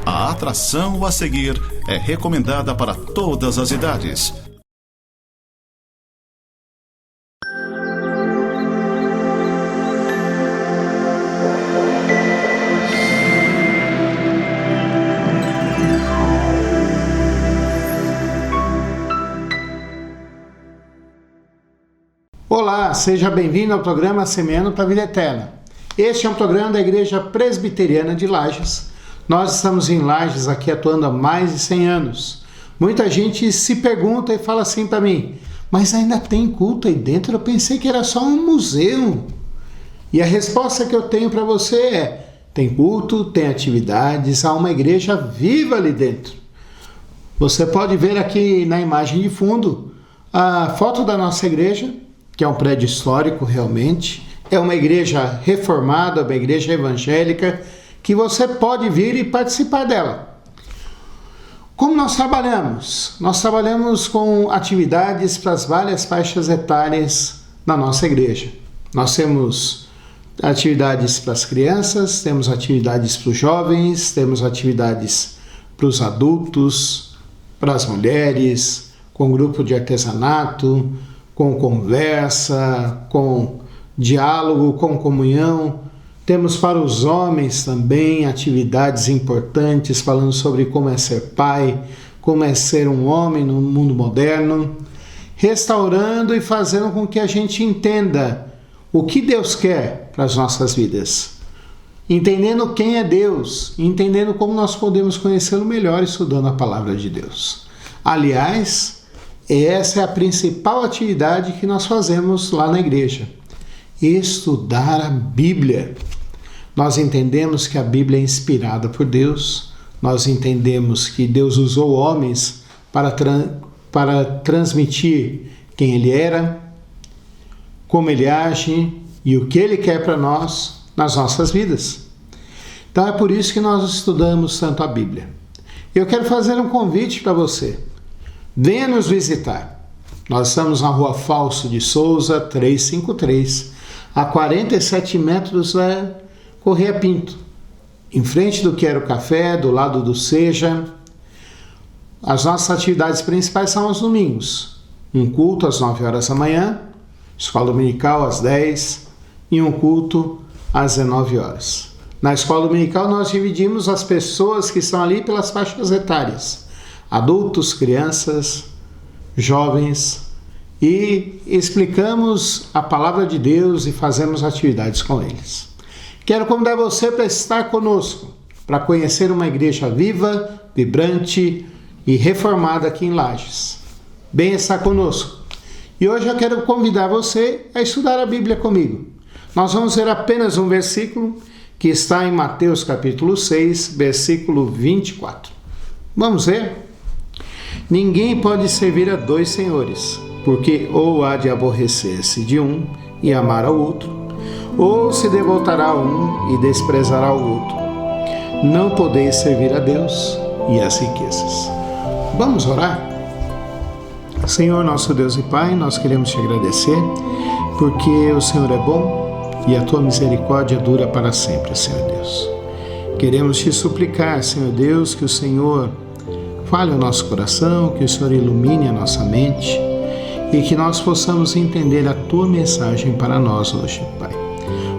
A atração a seguir é recomendada para todas as idades. Olá, seja bem-vindo ao programa Semeando para a Vida Eterna. Este é um programa da Igreja Presbiteriana de Lages. Nós estamos em Lages aqui atuando há mais de 100 anos. Muita gente se pergunta e fala assim para mim, mas ainda tem culto aí dentro? Eu pensei que era só um museu. E a resposta que eu tenho para você é, tem culto, tem atividades, há uma igreja viva ali dentro. Você pode ver aqui na imagem de fundo a foto da nossa igreja, que é um prédio histórico realmente, é uma igreja reformada, uma igreja evangélica, que você pode vir e participar dela. Como nós trabalhamos? Nós trabalhamos com atividades para as várias faixas etárias na nossa igreja. Nós temos atividades para as crianças, temos atividades para os jovens, temos atividades para os adultos, para as mulheres, com grupo de artesanato, com conversa, com diálogo, com comunhão. Temos para os homens também atividades importantes, falando sobre como é ser pai, como é ser um homem no mundo moderno, restaurando e fazendo com que a gente entenda o que Deus quer para as nossas vidas. Entendendo quem é Deus, entendendo como nós podemos conhecê-lo melhor estudando a palavra de Deus. Aliás, essa é a principal atividade que nós fazemos lá na igreja. Estudar a Bíblia. Nós entendemos que a Bíblia é inspirada por Deus. Nós entendemos que Deus usou homens para transmitir quem Ele era, como Ele age e o que Ele quer para nós nas nossas vidas. Então é por isso que nós estudamos tanto a Bíblia. Eu quero fazer um convite para você. Venha nos visitar. Nós estamos na Rua Falso de Souza, 353, a 47 metros da Correia Pinto, em frente do Quero Café, do lado do Seja. As nossas atividades principais são aos domingos. Um culto às 9 horas da manhã, escola dominical às 10 e um culto às 19 horas. Na escola dominical nós dividimos as pessoas que estão ali pelas faixas etárias. Adultos, crianças, jovens, e explicamos a palavra de Deus e fazemos atividades com eles. Quero convidar você para estar conosco, para conhecer uma igreja viva, vibrante e reformada aqui em Lages. Venha estar conosco. E hoje eu quero convidar você a estudar a Bíblia comigo. Nós vamos ver apenas um versículo que está em Mateus capítulo 6, versículo 24. Vamos ver? Ninguém pode servir a dois senhores, porque ou há de aborrecer-se de um e amar ao outro, ou se devotará a um e desprezará o outro. Não podeis servir a Deus e às riquezas. Vamos orar? Senhor, nosso Deus e Pai, nós queremos te agradecer, porque o Senhor é bom e a tua misericórdia dura para sempre, Senhor Deus. Queremos te suplicar, Senhor Deus, que o Senhor fale o nosso coração, que o Senhor ilumine a nossa mente e que nós possamos entender a Tua mensagem para nós hoje, Pai.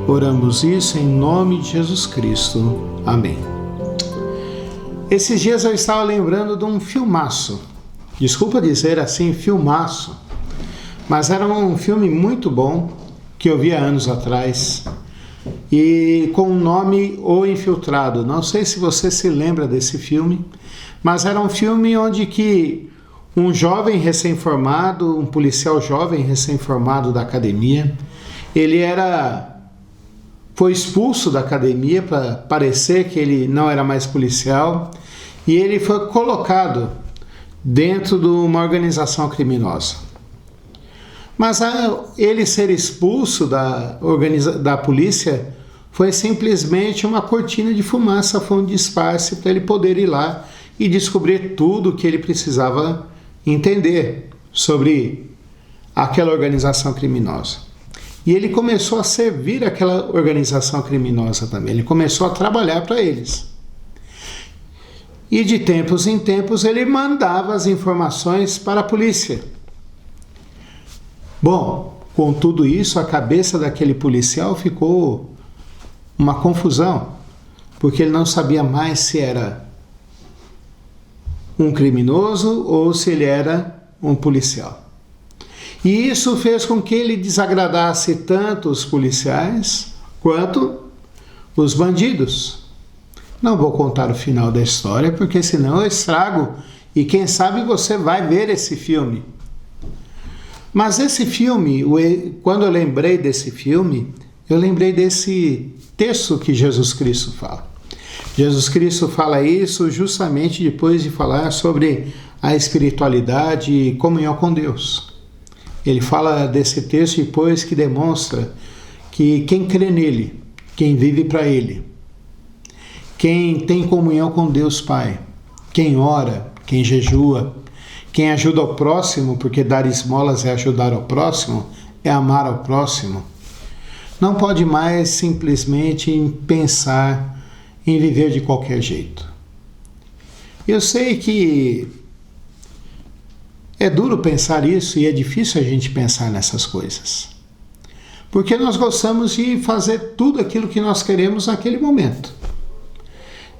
Oramos isso em nome de Jesus Cristo. Amém. Esses dias eu estava lembrando de um filmaço. Desculpa dizer assim, filmaço. Mas era um filme muito bom que eu vi há anos atrás e com o nome O Infiltrado. Não sei se você se lembra desse filme, mas era um filme onde que um jovem recém-formado, um policial jovem recém-formado da academia, foi expulso da academia para parecer que ele não era mais policial e ele foi colocado dentro de uma organização criminosa. Mas ele ser expulso da polícia foi simplesmente uma cortina de fumaça, foi um disfarce para ele poder ir lá e descobrir tudo o que ele precisava entender sobre aquela organização criminosa. E ele começou a servir aquela organização criminosa também, ele começou a trabalhar para eles. E de tempos em tempos ele mandava as informações para a polícia. Bom, com tudo isso, a cabeça daquele policial ficou uma confusão, porque ele não sabia mais se era um criminoso ou se ele era um policial. E isso fez com que ele desagradasse tanto os policiais quanto os bandidos. Não vou contar o final da história, porque senão eu estrago, e quem sabe você vai ver esse filme. Mas esse filme, quando eu lembrei desse filme, eu lembrei desse texto que Jesus Cristo fala. Jesus Cristo fala isso justamente depois de falar sobre a espiritualidade e comunhão com Deus. Ele fala desse texto depois que demonstra que quem crê nele, quem vive para ele, quem tem comunhão com Deus Pai, quem ora, quem jejua, quem ajuda ao próximo, porque dar esmolas é ajudar ao próximo, é amar ao próximo, não pode mais simplesmente pensar em viver de qualquer jeito. Eu sei que é duro pensar isso e é difícil a gente pensar nessas coisas, porque nós gostamos de fazer tudo aquilo que nós queremos naquele momento.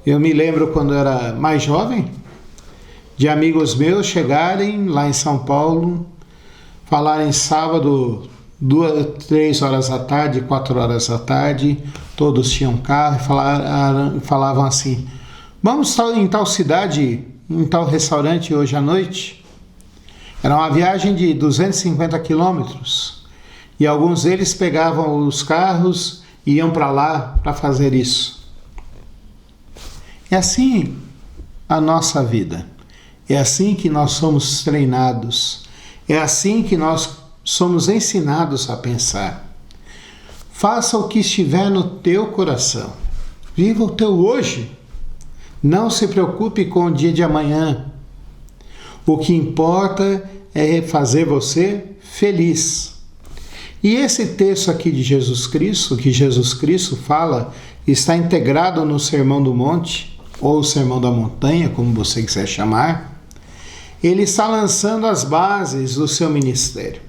Eu me lembro quando eu era mais jovem, de amigos meus chegarem lá em São Paulo, falarem sábado, 2, 3 horas da tarde, 4 horas da tarde, todos tinham carro e falavam assim: vamos em tal cidade, em tal restaurante hoje à noite. Era uma viagem de 250 quilômetros e alguns deles pegavam os carros e iam para lá para fazer isso. É assim a nossa vida, é assim que nós somos treinados, é assim que nós somos ensinados a pensar. Faça o que estiver no teu coração, viva o teu hoje, não se preocupe com o dia de amanhã. O que importa é fazer você feliz. E esse texto aqui de Jesus Cristo, que Jesus Cristo fala, está integrado no Sermão do Monte, ou Sermão da Montanha, como você quiser chamar. Ele está lançando as bases do seu ministério.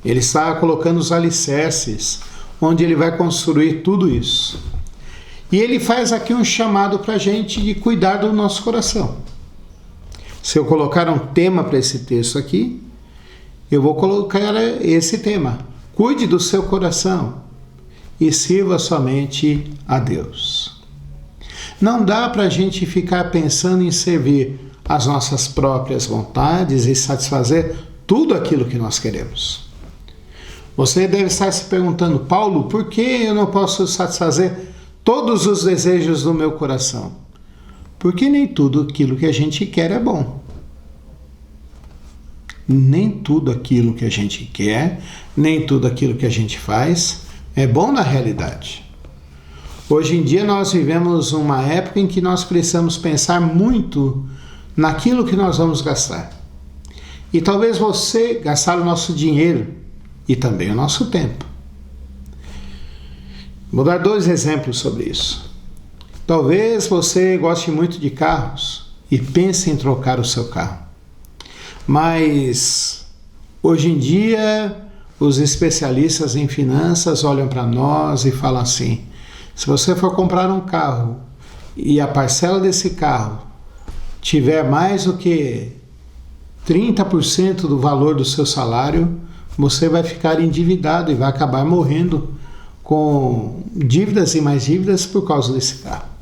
Ele está colocando os alicerces, onde ele vai construir tudo isso. E ele faz aqui um chamado para a gente de cuidar do nosso coração. Se eu colocar um tema para esse texto aqui, eu vou colocar esse tema: cuide do seu coração e sirva somente a Deus. Não dá para a gente ficar pensando em servir as nossas próprias vontades e satisfazer tudo aquilo que nós queremos. Você deve estar se perguntando: Paulo, por que eu não posso satisfazer todos os desejos do meu coração? Porque nem tudo aquilo que a gente quer é bom. Nem tudo aquilo que a gente quer, nem tudo aquilo que a gente faz é bom na realidade. Hoje em dia nós vivemos uma época em que nós precisamos pensar muito naquilo que nós vamos gastar. E talvez você gastar o nosso dinheiro e também o nosso tempo. Vou dar 2 exemplos sobre isso. Talvez você goste muito de carros e pense em trocar o seu carro. Mas hoje em dia os especialistas em finanças olham para nós e falam assim: se você for comprar um carro e a parcela desse carro tiver mais do que 30% do valor do seu salário, você vai ficar endividado e vai acabar morrendo com dívidas e mais dívidas por causa desse carro.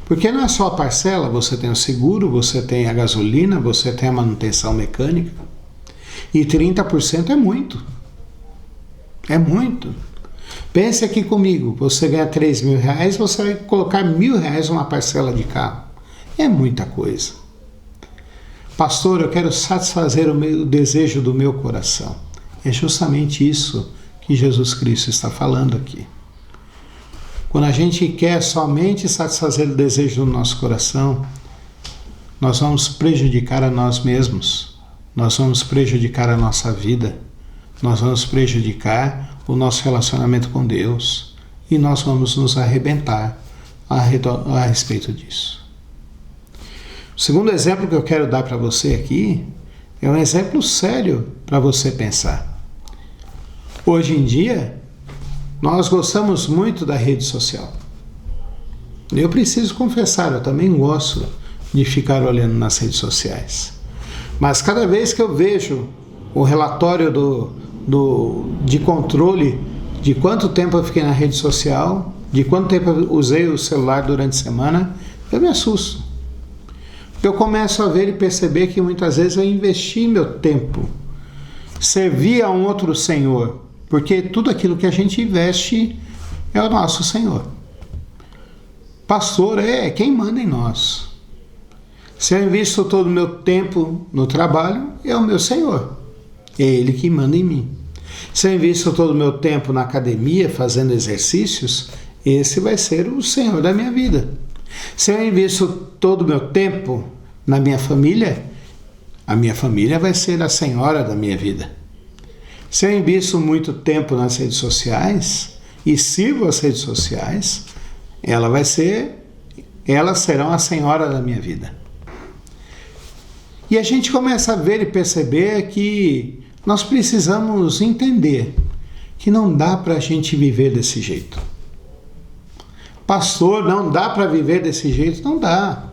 Porque não é só a parcela, você tem o seguro, você tem a gasolina, você tem a manutenção mecânica. E 30% é muito. É muito. Pense aqui comigo, você ganha R$3.000, você vai colocar R$1.000 numa parcela de carro. É muita coisa. Pastor, eu quero satisfazer o desejo do meu coração. É justamente isso que Jesus Cristo está falando aqui. Quando a gente quer somente satisfazer o desejo do nosso coração, nós vamos prejudicar a nós mesmos, nós vamos prejudicar a nossa vida, nós vamos prejudicar o nosso relacionamento com Deus e nós vamos nos arrebentar a respeito disso. segundo exemplo que eu quero dar para você aqui é um exemplo sério para você pensar. Hoje em dia, nós gostamos muito da rede social. Eu preciso confessar, eu também gosto de ficar olhando nas redes sociais. Mas cada vez que eu vejo o relatório de controle de quanto tempo eu fiquei na rede social, de quanto tempo eu usei o celular durante a semana, eu me assusto. Eu começo a ver e perceber que muitas vezes eu investi meu tempo, servi a um outro senhor, porque tudo aquilo que a gente investe é o nosso Senhor. Pastor é quem manda em nós. Se eu invisto todo o meu tempo no trabalho, é o meu Senhor. É Ele que manda em mim. Se eu invisto todo o meu tempo na academia, fazendo exercícios, esse vai ser o Senhor da minha vida. Se eu invisto todo o meu tempo na minha família, a minha família vai ser a senhora da minha vida. Se eu invisto muito tempo nas redes sociais e sirvo as redes sociais, elas serão a senhora da minha vida. E a gente começa a ver e perceber que nós precisamos entender que não dá para a gente viver desse jeito. Pastor, não dá para viver desse jeito? Não dá.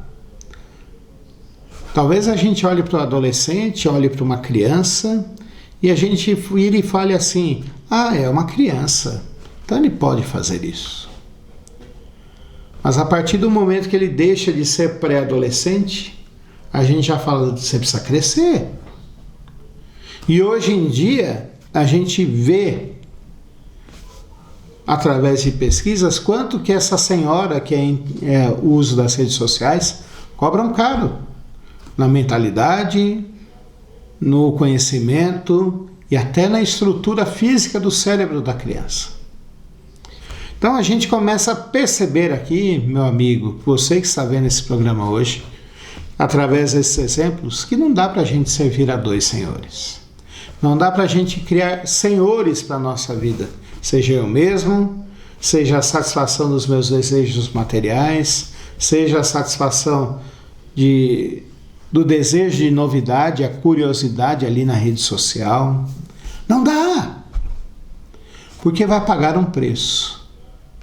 Talvez a gente olhe para o adolescente, olhe para uma criança e a gente vire e fale assim: é uma criança, então ele pode fazer isso. Mas a partir do momento que ele deixa de ser pré-adolescente, a gente já fala: você precisa crescer. E hoje em dia a gente vê, através de pesquisas, quanto que essa senhora que é o uso das redes sociais cobram caro na mentalidade, no conhecimento e até na estrutura física do cérebro da criança. Então a gente começa a perceber aqui, meu amigo, você que está vendo esse programa hoje, através desses exemplos, que não dá para a gente servir a dois senhores. Não dá para a gente criar senhores para a nossa vida, seja eu mesmo, seja a satisfação dos meus desejos materiais, seja a satisfação do desejo de novidade, a curiosidade ali na rede social. Não dá, porque vai pagar um preço,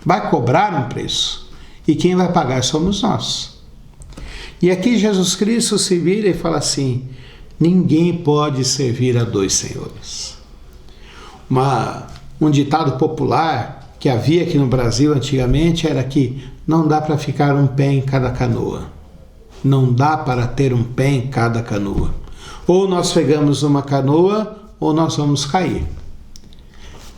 vai cobrar um preço, e quem vai pagar somos nós. E aqui Jesus Cristo se vira e fala assim: ninguém pode servir a dois senhores. Um ditado popular que havia aqui no Brasil antigamente era que não dá para ficar um pé em cada canoa. Não dá para ter um pé em cada canoa. Ou nós pegamos uma canoa ou nós vamos cair.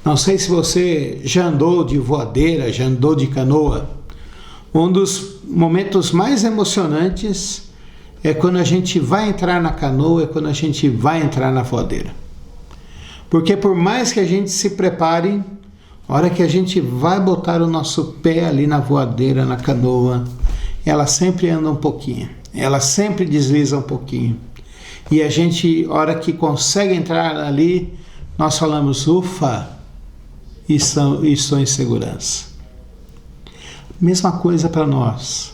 Não sei se você já andou de voadeira, já andou de canoa. Um dos momentos mais emocionantes é quando a gente vai entrar na canoa, é quando a gente vai entrar na voadeira. Porque por mais que a gente se prepare, a hora que a gente vai botar o nosso pé ali na voadeira, na canoa, ela sempre anda um pouquinho, ela sempre desliza um pouquinho. E a gente, a hora que consegue entrar ali, nós falamos: ufa, estou em segurança. Mesma coisa para nós.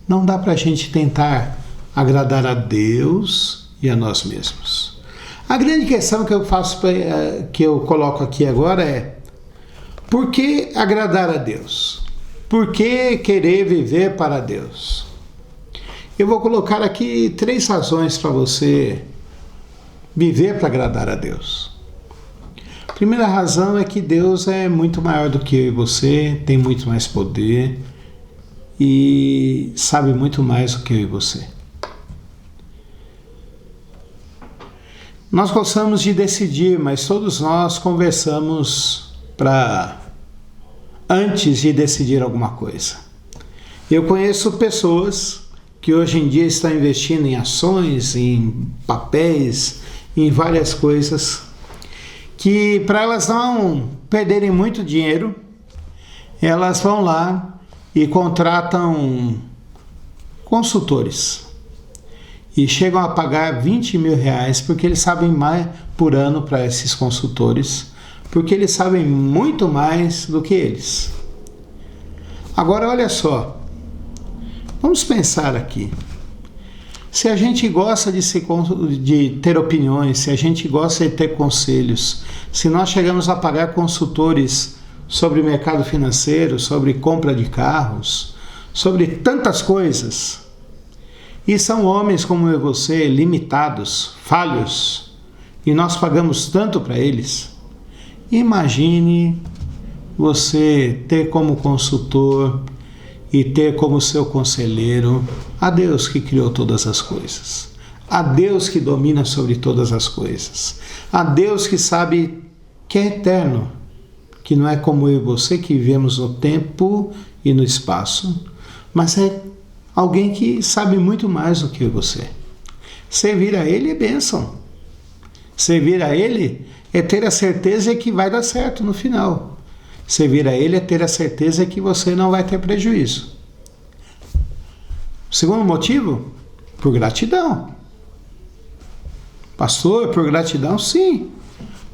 Não dá para a gente tentar agradar a Deus e a nós mesmos. A grande questão que eu coloco aqui agora é: por que agradar a Deus? Por que querer viver para Deus? Eu vou colocar aqui 3 razões para você viver para agradar a Deus. A primeira razão é que Deus é muito maior do que eu e você, tem muito mais poder e sabe muito mais do que eu e você. Nós gostamos de decidir, mas todos nós conversamos antes de decidir alguma coisa. Eu conheço pessoas que hoje em dia estão investindo em ações, em papéis, em várias coisas, que para elas não perderem muito dinheiro, elas vão lá e contratam consultores. E chegam a pagar 20 mil reais porque eles sabem mais por ano para esses consultores, porque eles sabem muito mais do que eles. Agora olha só, vamos pensar aqui. Se a gente gosta de ter opiniões, se a gente gosta de ter conselhos, se nós chegamos a pagar consultores sobre mercado financeiro, sobre compra de carros, sobre tantas coisas, e são homens como eu e você, limitados, falhos, e nós pagamos tanto para eles, imagine você ter como consultor e ter como seu conselheiro a Deus que criou todas as coisas, a Deus que domina sobre todas as coisas, a Deus que sabe que é eterno, que não é como eu e você que vivemos no tempo e no espaço, mas é alguém que sabe muito mais do que eu e você. Servir a Ele é bênção. Servir a Ele é ter a certeza que vai dar certo no final. Servir a Ele é ter a certeza que você não vai ter prejuízo. O segundo motivo, por gratidão. Pastor, por gratidão? Sim,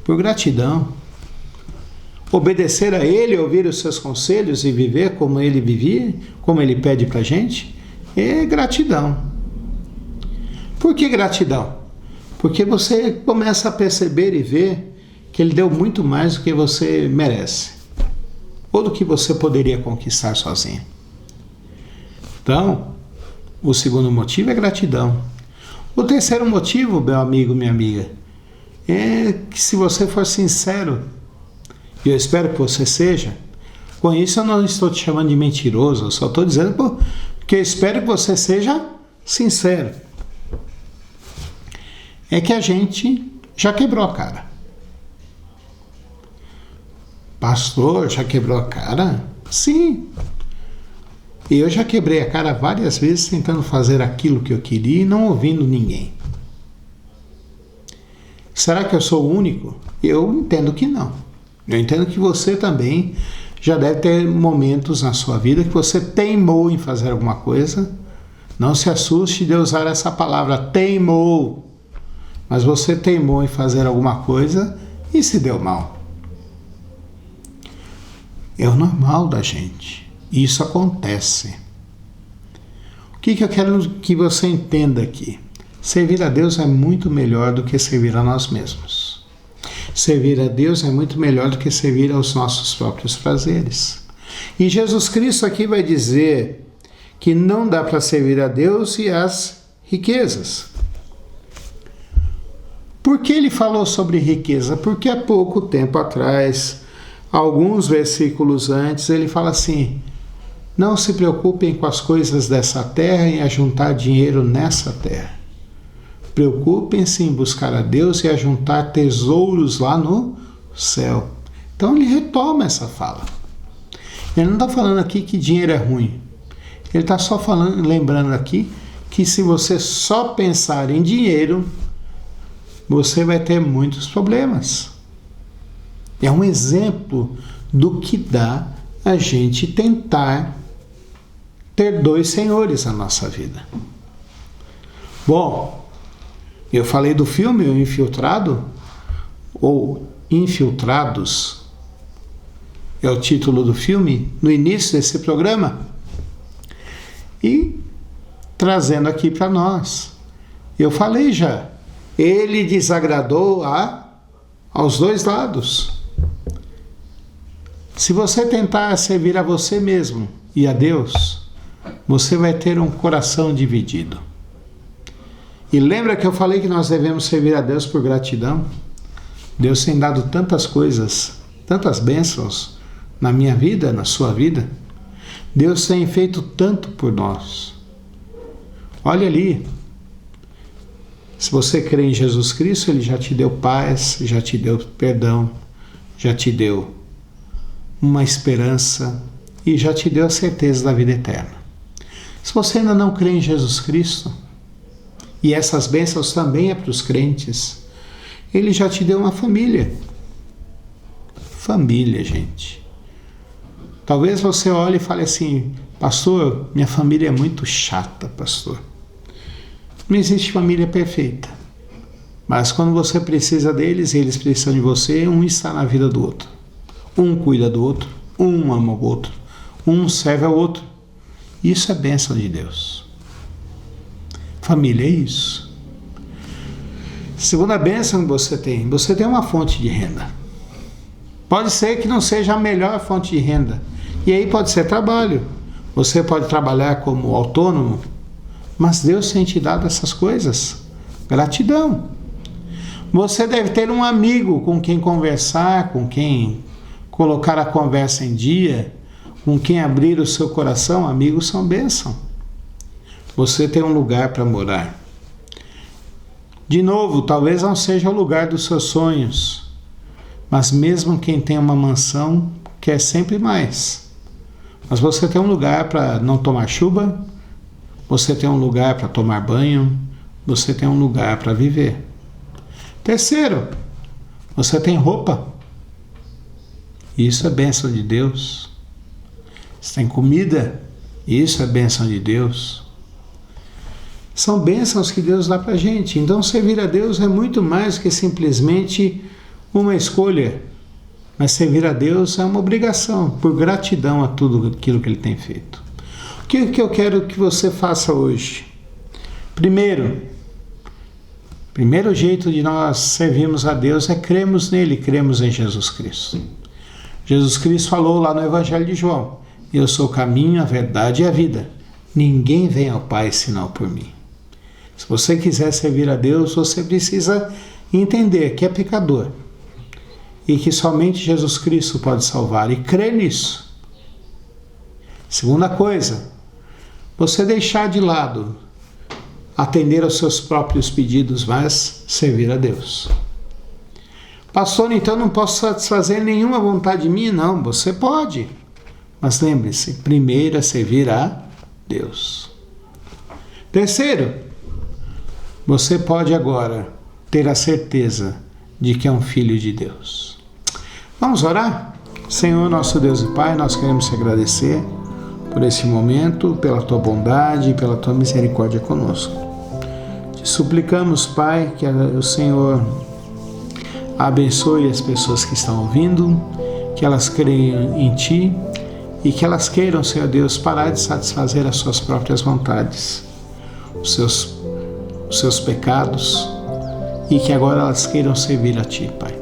por gratidão. Obedecer a Ele, ouvir os seus conselhos e viver como Ele vivia, como Ele pede para a gente, é gratidão. Por que gratidão? Porque você começa a perceber e ver que Ele deu muito mais do que você merece, ou do que você poderia conquistar sozinho. Então, o segundo motivo é gratidão. O terceiro motivo, meu amigo, minha amiga, é que se você for sincero, e eu espero que você seja, com isso eu não estou te chamando de mentiroso, eu só estou dizendo que eu espero que você seja sincero. É que a gente já quebrou a cara. Pastor, já quebrou a cara? Sim. Eu já quebrei a cara várias vezes tentando fazer aquilo que eu queria e não ouvindo ninguém. Será que eu sou o único? Eu entendo que não. Eu entendo que você também já deve ter momentos na sua vida que você teimou em fazer alguma coisa. Não se assuste de usar essa palavra, teimou. Mas você teimou em fazer alguma coisa e se deu mal. É o normal da gente. Isso acontece. O que eu quero que você entenda aqui? Servir a Deus é muito melhor do que servir a nós mesmos. Servir a Deus é muito melhor do que servir aos nossos próprios prazeres. E Jesus Cristo aqui vai dizer que não dá para servir a Deus e às riquezas. Por que ele falou sobre riqueza? Porque há pouco tempo atrás, alguns versículos antes, ele fala assim: não se preocupem com as coisas dessa terra e ajuntar dinheiro nessa terra. Preocupem-se em buscar a Deus e ajuntar tesouros lá no céu. Então ele retoma essa fala. Ele não está falando aqui que dinheiro é ruim. Ele está só lembrando aqui que se você só pensar em dinheiro, você vai ter muitos problemas. É um exemplo do que dá a gente tentar ter dois senhores na nossa vida. Bom, eu falei do filme O Infiltrado, ou Infiltrados, é o título do filme, no início desse programa, e trazendo aqui para nós. Eu falei já, ele desagradou aos dois lados. Se você tentar servir a você mesmo e a Deus, você vai ter um coração dividido. E lembra que eu falei que nós devemos servir a Deus por gratidão? Deus tem dado tantas coisas, tantas bênçãos na minha vida, na sua vida. Deus tem feito tanto por nós. Olha ali. Se você crê em Jesus Cristo, Ele já te deu paz, já te deu perdão, já te deu uma esperança e já te deu a certeza da vida eterna. Se você ainda não crê em Jesus Cristo, e essas bênçãos também é para os crentes, Ele já te deu uma família. Família, gente. Talvez você olhe e fale assim: pastor, minha família é muito chata, pastor. Não existe família perfeita. Mas quando você precisa deles e eles precisam de você, um está na vida do outro. Um cuida do outro, um ama o outro, um serve ao outro. Isso é bênção de Deus. Família é isso. Segunda bênção que você tem uma fonte de renda. Pode ser que não seja a melhor fonte de renda. E aí pode ser trabalho. Você pode trabalhar como autônomo, mas Deus tem te dado essas coisas. Gratidão. Você deve ter um amigo com quem conversar, com quem colocar a conversa em dia, com quem abrir o seu coração. Amigos são bênção. Você tem um lugar para morar. De novo, talvez não seja o lugar dos seus sonhos, mas mesmo quem tem uma mansão quer sempre mais. Mas você tem um lugar para não tomar chuva, você tem um lugar para tomar banho, você tem um lugar para viver. Terceiro, você tem roupa. Isso é bênção de Deus. Você tem comida. Isso é bênção de Deus. São bênçãos que Deus dá para a gente. Então, servir a Deus é muito mais que simplesmente uma escolha. Mas servir a Deus é uma obrigação, por gratidão a tudo aquilo que Ele tem feito. O que eu quero que você faça hoje? Primeiro jeito de nós servirmos a Deus é cremos nele, cremos em Jesus Cristo. Jesus Cristo falou lá no Evangelho de João: eu sou o caminho, a verdade e a vida. Ninguém vem ao Pai senão por mim. Se você quiser servir a Deus, você precisa entender que é pecador e que somente Jesus Cristo pode salvar, e crer nisso. Segunda coisa, você deixar de lado atender aos seus próprios pedidos, mas servir a Deus. Pastor, então não posso satisfazer nenhuma vontade minha? Não, você pode. Mas lembre-se, primeiro é servir a Deus. Terceiro, você pode agora ter a certeza de que é um filho de Deus. Vamos orar? Senhor, nosso Deus e Pai, nós queremos te agradecer por esse momento, pela tua bondade e pela tua misericórdia conosco. Te suplicamos, Pai, que o Senhor abençoe as pessoas que estão ouvindo, que elas creiam em Ti e que elas queiram, Senhor Deus, parar de satisfazer as suas próprias vontades, os seus pecados, e que agora elas queiram servir a Ti, Pai.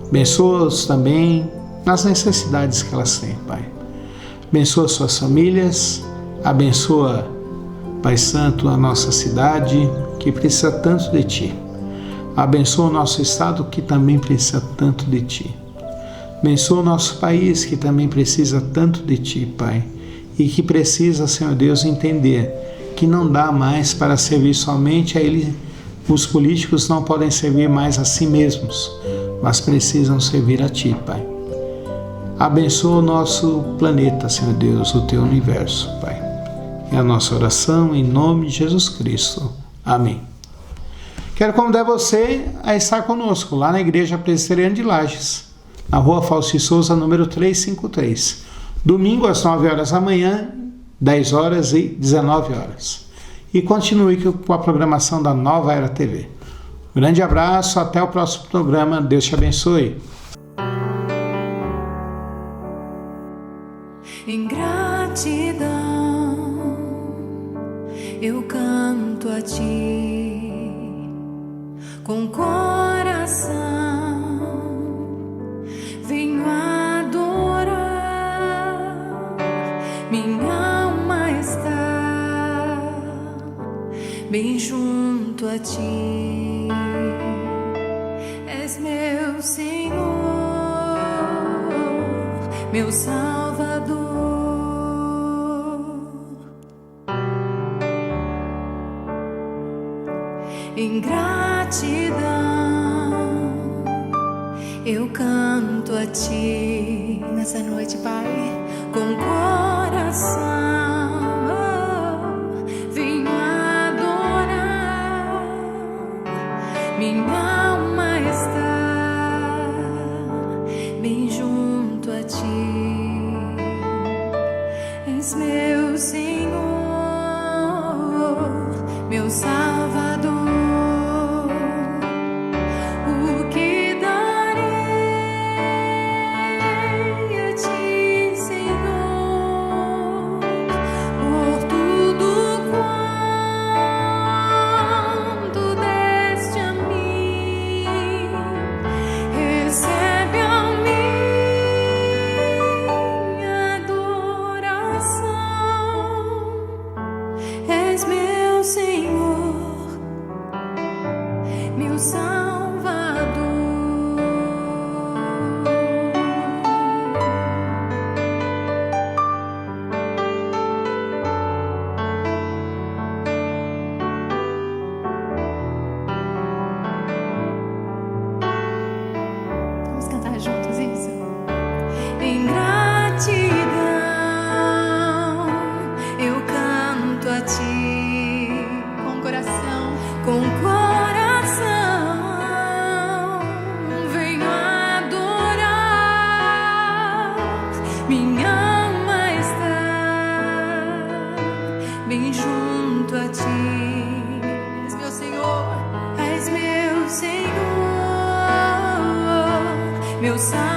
Abençoa-os também nas necessidades que elas têm, Pai. Abençoa suas famílias, abençoa, Pai Santo, a nossa cidade, que precisa tanto de Ti. Abençoa o nosso estado, que também precisa tanto de Ti. Abençoa o nosso país, que também precisa tanto de Ti, Pai. E que precisa, Senhor Deus, entender que não dá mais para servir somente a Ele. Os políticos não podem servir mais a si mesmos, mas precisam servir a Ti, Pai. Abençoa o nosso planeta, Senhor Deus, o Teu universo, Pai. É a nossa oração em nome de Jesus Cristo. Amém. Quero convidar você a estar conosco lá na Igreja Presbiteriana de Lages, na Rua Fausto de Souza, número 353. Domingo às 9 horas da manhã, 10 horas e 19 horas. E continue com a programação da Nova Era TV. Grande abraço, até o próximo programa. Deus te abençoe. Em gratidão eu canto a Ti com coração, venho adorar. Minha alma está bem junto a Ti, és meu Senhor, meu Salvador. Em gratidão eu canto a Ti nessa noite, Pai, com coração venho adorar. Minha alma está bem junto a Ti, és meu Senhor, meu Salvador. O que darei a Ti, Senhor, por tudo com coração venho adorar. Minha alma está bem junto a ti. És meu Senhor, és meu Senhor, meu Salvador.